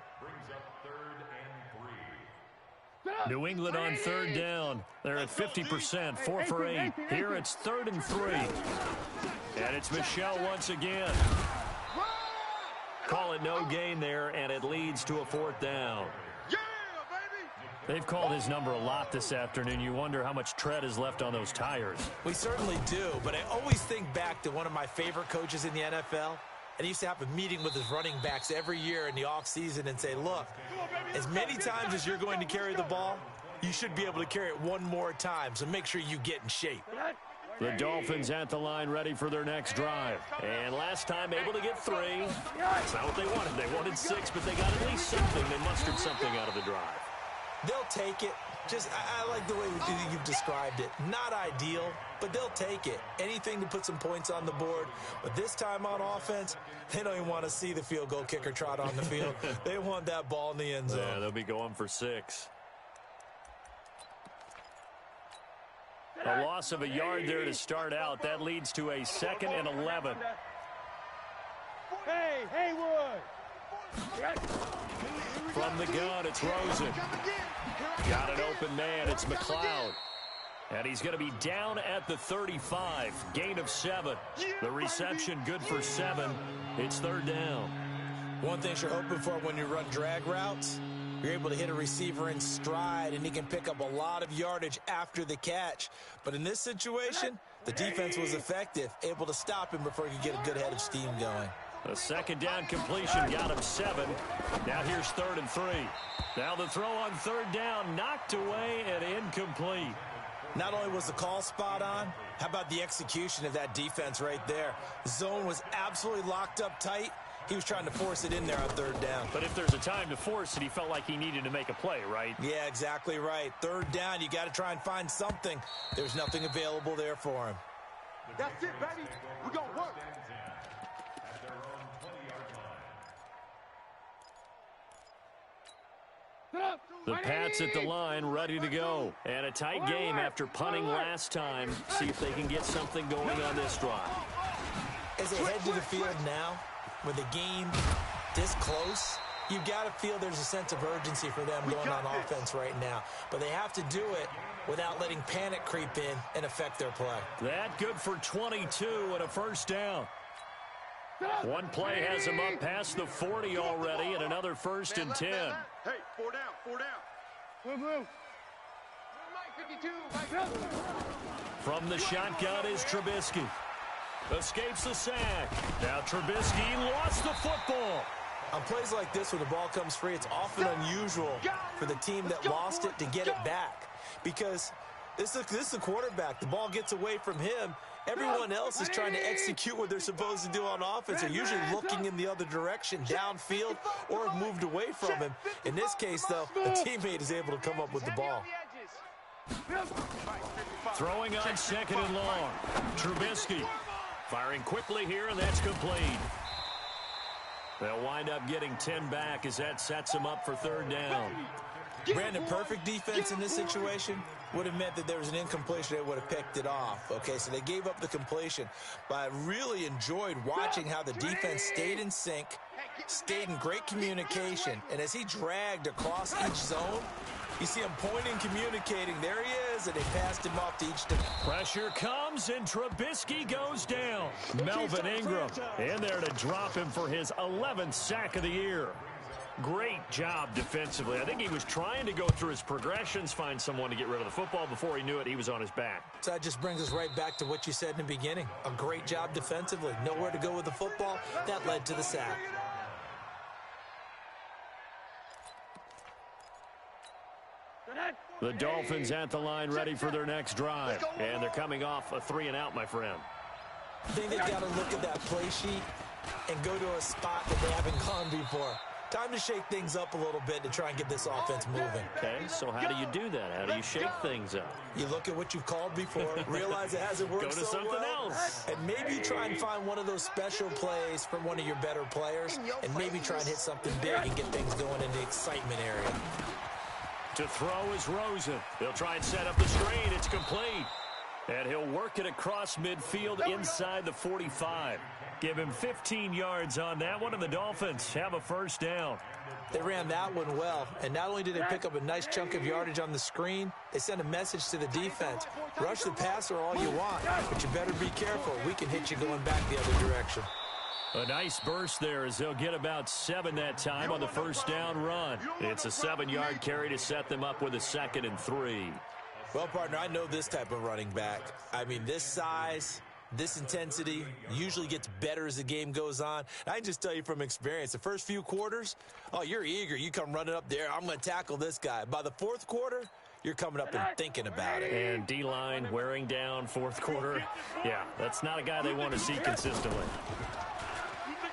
G: New England on 3rd down. They're at 50%, 4 for 8. Here it's 3rd and 3. And it's Michelle once again. Call it no gain there, and it leads to a 4th down. They've called his number a lot this afternoon. You wonder how much tread is left on those tires.
I: We certainly do, but I always think back to one of my favorite coaches in the NFL. And he used to have a meeting with his running backs every year in the offseason and say, look, as many times as you're going to carry the ball, you should be able to carry it one more time, so make sure you get in shape.
G: The Dolphins at the line ready for their next drive. And last time able to get 3. That's not what they wanted. They wanted 6, but they got at least something. They mustered something out of the drive.
I: They'll take it. I like the way you've described it. Not ideal, but they'll take it. Anything to put some points on the board. But this time on offense, they don't even want to see the field goal kicker trot on the field. They want that ball in the end zone.
G: Yeah, they'll be going for 6. A loss of a yard there to start out. That leads to a 2nd and 11.
J: Hey, Haywood!
G: From the gun, it's Rosen. Got an open man. It's McLeod. And he's going to be down at the 35. Gain of 7. The reception good for 7. It's 3rd down.
I: One thing you're hoping for when you run drag routes, you're able to hit a receiver in stride, and he can pick up a lot of yardage after the catch. But in this situation, the defense was effective, able to stop him before he could get a good head of steam going.
G: A 2nd down completion got him 7. Now here's 3rd and 3. Now the throw on 3rd down, knocked away and incomplete.
I: Not only was the call spot on, how about the execution of that defense right there? The zone was absolutely locked up tight. He was trying to force it in there on 3rd down.
G: But if there's a time to force it, he felt like he needed to make a play, right?
I: Yeah, exactly right. 3rd down, you got to try and find something. There's nothing available there for him.
J: That's it, baby. We're going to work.
G: The Pats at the line, ready to go. And a tight game after punting last time. See if they can get something going on this drive.
I: As they head to the field now, with the game this close, you've got to feel there's a sense of urgency for them going on offense right now. But they have to do it without letting panic creep in and affect their play.
G: That good for 22 and a 1st down. One play has him up past the 40 already, and another 1st and 10.
J: Hey, 4 down, 4 down. Move.
G: From the shotgun is Trubisky. Escapes the sack. Now Trubisky lost the football.
I: On plays like this, when the ball comes free, it's often unusual for the team that lost it to get it back. Because this is the quarterback. The ball gets away from him. Everyone else is trying to execute what they're supposed to do on offense. They're usually looking in the other direction, downfield, or have moved away from him. In this case, though, a teammate is able to come up with the ball.
G: Throwing on 2nd and long. Trubisky firing quickly here, and that's complete. They'll wind up getting 10 back as that sets them up for 3rd down.
I: Brandon, perfect defense in this situation would have meant that there was an incompletion that would have picked it off. Okay, so they gave up the completion. But I really enjoyed watching how the defense stayed in sync, stayed in great communication, and as he dragged across each zone, you see him pointing, communicating. There he is, and they passed him off to each defense.
G: Pressure comes, and Trubisky goes down. Melvin Ingram in there to drop him for his 11th sack of the year. Great job defensively. I think he was trying to go through his progressions, find someone to get rid of the football. Before he knew it, he was on his back.
I: So that just brings us right back to what you said in the beginning. A great job defensively. Nowhere to go with the football. That led to the sack.
G: The Dolphins at the line ready for their next drive. And they're coming off a 3-and-out, my friend.
I: I think they've got to look at that play sheet and go to a spot that they haven't gone before. Time to shake things up a little bit to try and get this offense moving.
G: Okay, so how do you do that? How do you shake things up?
I: You look at what you've called before, realize it hasn't worked
G: go to
I: so
G: something
I: well,
G: else.
I: and maybe try and find one of those special plays from one of your better players, and maybe try and hit something big and get things going in the excitement area.
G: To throw is Rosen. They'll try and set up the screen. It's complete. And he'll work it across midfield inside the 45. Give him 15 yards on that one, and the Dolphins have a first down.
I: They ran that one well, and not only did they pick up a nice chunk of yardage on the screen, they sent a message to the defense. Rush the passer all you want, but you better be careful. We can hit you going back the other direction.
G: A nice burst there as they'll get about 7 that time on the first down run. It's a 7-yard carry to set them up with a 2nd and 3.
I: Well, partner, I know this type of running back. I mean, this size, this intensity usually gets better as the game goes on. And I can just tell you from experience, the first few quarters, oh, you're eager. You come running up there, I'm going to tackle this guy. By the fourth quarter, you're coming up and thinking about it.
G: And D-line wearing down fourth quarter. Yeah, that's not a guy they want to see consistently.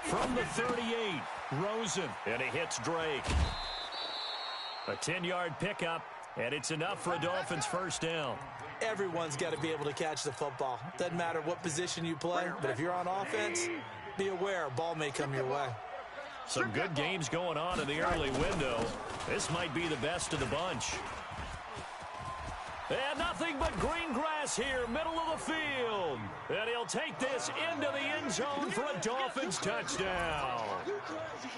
G: From the 38, Rosen, and he hits Drake. A 10-yard pickup, and it's enough for a Dolphins first down.
I: Everyone's got to be able to catch the football. Doesn't matter what position you play, but if you're on offense, be aware a ball may come your way.
G: Some good games going on in the early window. This might be the best of the bunch. And nothing but green grass here, middle of the field. And he'll take this into the end zone for a Dolphins touchdown.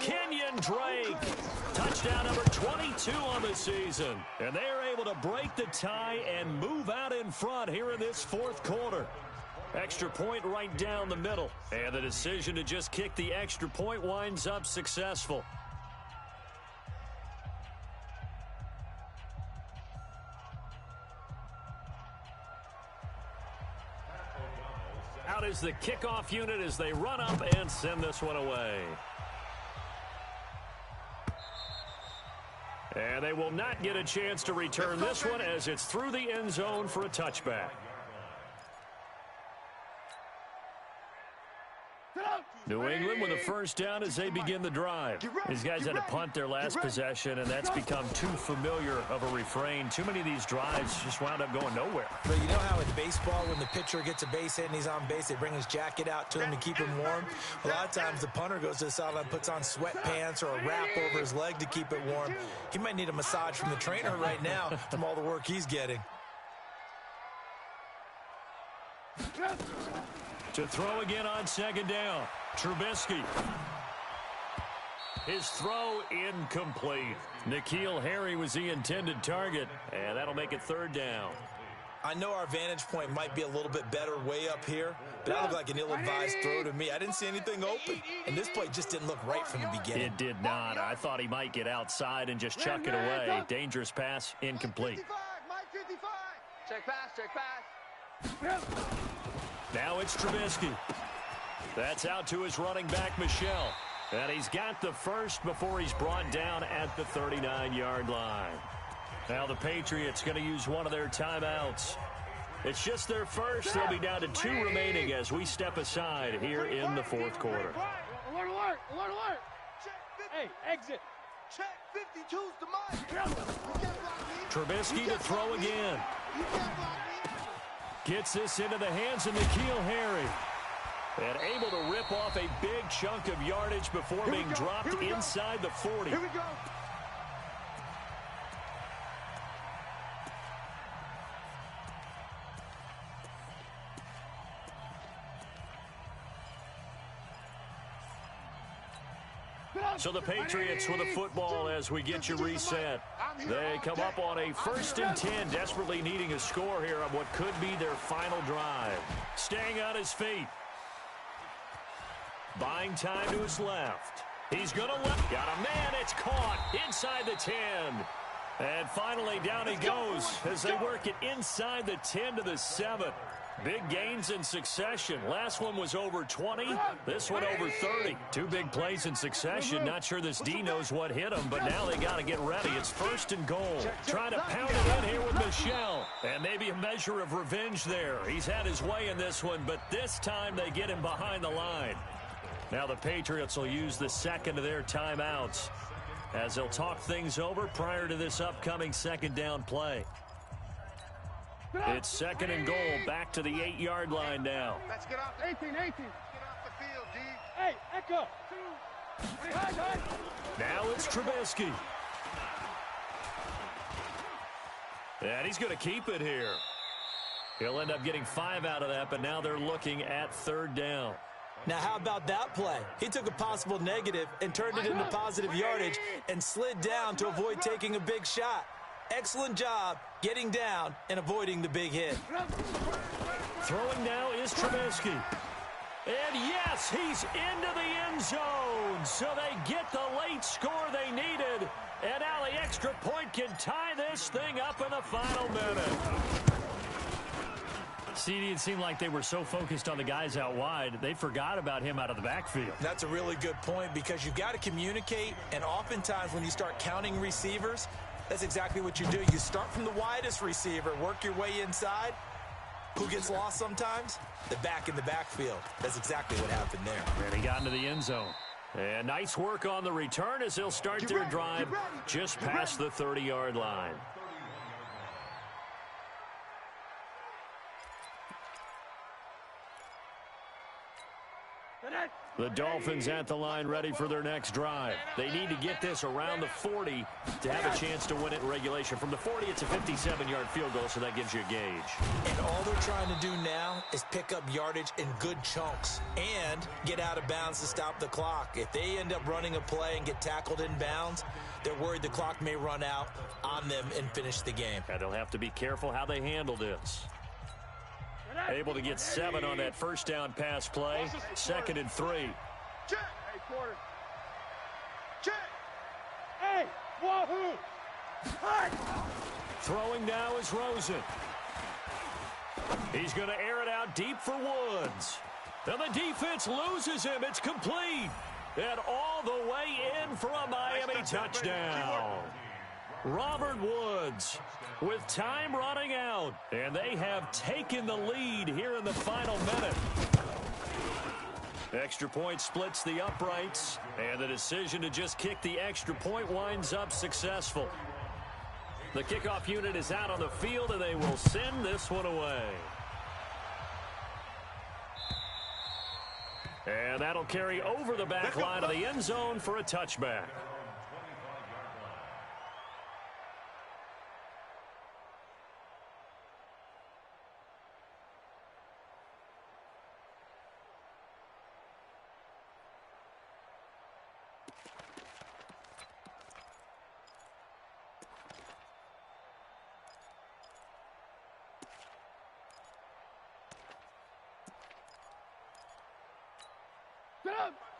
G: Kenyon Drake, touchdown number 22 on the season. And they are able to break the tie and move out in front here in this fourth quarter. Extra point right down the middle. And the decision to just kick the extra point winds up successful. Out is the kickoff unit as they run up and send this one away. And they will not get a chance to return this one as it's through the end zone for a touchback. New England with a first down as they begin the drive. These guys had to punt their last possession, and that's become too familiar of a refrain. Too many of these drives just wound up going nowhere.
I: But you know how in baseball, when the pitcher gets a base hit and he's on base, they bring his jacket out to him to keep him warm? A lot of times the punter goes to the sideline, puts on sweatpants or a wrap over his leg to keep it warm. He might need a massage from the trainer right now from all the work he's getting.
G: To throw again on second down. Trubisky. His throw incomplete. N'Keal Harry was the intended target, and that'll make it third down.
I: I know our vantage point might be a little bit better way up here, but that looked like an ill-advised throw to me. I didn't see anything open, and this play just didn't look right from the beginning.
G: It did not. I thought he might get outside and just chuck it away. Dangerous pass, incomplete.
H: Check pass.
G: Now it's Trubisky. That's out to his running back, Michel. And he's got the first before he's brought down at the 39-yard line. Now the Patriots going to use one of their timeouts. It's just their first. They'll be down to 2 remaining as we step aside here in the fourth quarter.
J: Alert, alert, alert, alert. Hey, exit.
H: Check 52's the mic.
G: Trubisky to throw again. Gets this into the hands of N'Keal Harry. And able to rip off a big chunk of yardage before being dropped inside the 40.
J: Here we go.
G: So the Patriots with a football as we get you reset. They come up on a 1st and 10, desperately needing a score here on what could be their final drive. Staying on his feet. Buying time to his left. He's going to left. Got a man. It's caught inside the 10. And finally down he goes as they work it inside the 10 to the 7. Big gains in succession. Last one was over 20. This one over 30. 2 big plays in succession. Not sure this D knows what hit him, but now they got to get ready. It's 1st and goal. Trying to pound it in here with Michel. And maybe a measure of revenge there. He's had his way in this one, but this time they get him behind the line. Now the Patriots will use the second of their timeouts as they'll talk things over prior to this upcoming 2nd down play. It's 2nd and goal, back to the 8-yard line now.
J: Let's get off 18. Get off the field, D.
K: Hey, Echo.
G: Now it's Trubisky. And he's going to keep it here. He'll end up getting 5 out of that, but now they're looking at 3rd down.
I: Now, how about that play? He took a possible negative and turned it into positive yardage and slid down to avoid taking a big shot. Excellent job getting down and avoiding the big hit.
G: Throwing now is Trubisky. And yes, he's into the end zone. So they get the late score they needed. And now the extra point can tie this thing up in the final minute. CD, it seemed like they were so focused on the guys out wide, they forgot about him out of the backfield.
I: That's a really good point because you've got to communicate, and oftentimes when you start counting receivers, that's exactly what you do. You start from the widest receiver, work your way inside. Who gets lost sometimes? The back in the backfield. That's exactly what happened there.
G: And he got into the end zone. And nice work on the return as they'll start their drive just past the 30-yard line. The Dolphins at the line ready for their next drive. They need to get this around the 40 to have a chance to win it in regulation. From the 40, it's a 57-yard field goal, so that gives you a gauge.
I: And all they're trying to do now is pick up yardage in good chunks and get out of bounds to stop the clock. If they end up running a play and get tackled in bounds, they're worried the clock may run out on them and finish the game.
G: And they'll have to be careful how they handle this. Able to get 7 on that 1st down pass play. 2nd and 3.
J: Check. Hey, quarter. Check. Hey, wahoo.
G: Throwing now is Rosen. He's going to air it out deep for Woods. And the defense loses him. It's complete. And all the way in for a Miami touchdown. Robert Woods with time running out, and they have taken the lead here in the final minute. Extra point splits the uprights, and the decision to just kick the extra point winds up successful. The kickoff unit is out on the field, and they will send this one away. And that'll carry over the back line of the end zone for a touchback.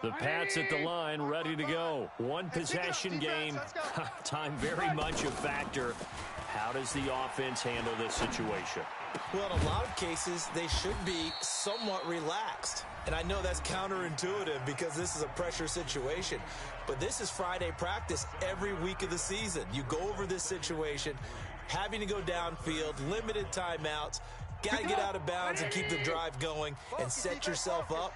G: The Pats at the line, ready to go. One possession game. Time very much a factor. How does the offense handle this situation?
I: Well, in a lot of cases, they should be somewhat relaxed. And I know that's counterintuitive because this is a pressure situation. But this is Friday practice every week of the season. You go over this situation, having to go downfield, limited timeouts, got to get out of bounds and keep the drive going and set yourself up.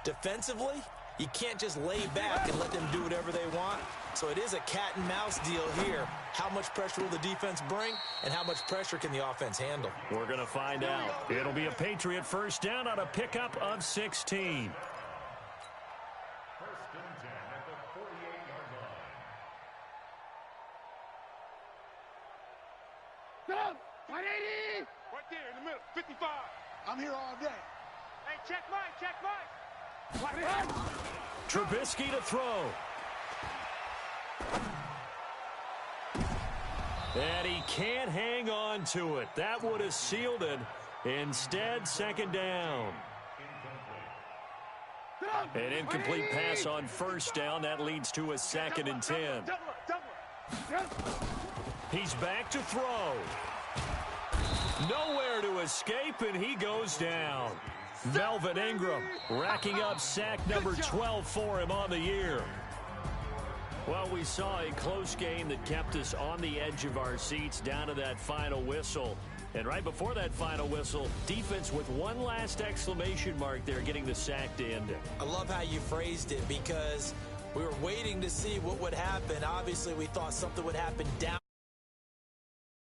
I: Defensively, you can't just lay back and let them do whatever they want. So it is a cat and mouse deal here. How much pressure will the defense bring, and how much pressure can the offense handle?
G: We're going to find out. It'll be a Patriot 1st down on a pickup of 16.
B: 1st and 10 at the 48-yard line.
J: Go! 180! Right there in the middle, 55. I'm here all day. Hey, check Mike, check Mike.
G: Trubisky to throw. And he can't hang on to it. That would have sealed it. Instead, second down. An incomplete pass on first down. That leads to a 2nd and 10. He's back to throw. Nowhere to escape, and he goes down. Melvin Ingram racking up sack number 12 for him on the year. Well, we saw a close game that kept us on the edge of our seats down to that final whistle. And right before that final whistle, defense with one last exclamation mark there, getting the sack to end it.
I: I love how you phrased it, because we were waiting to see what would happen. Obviously, we thought something would happen down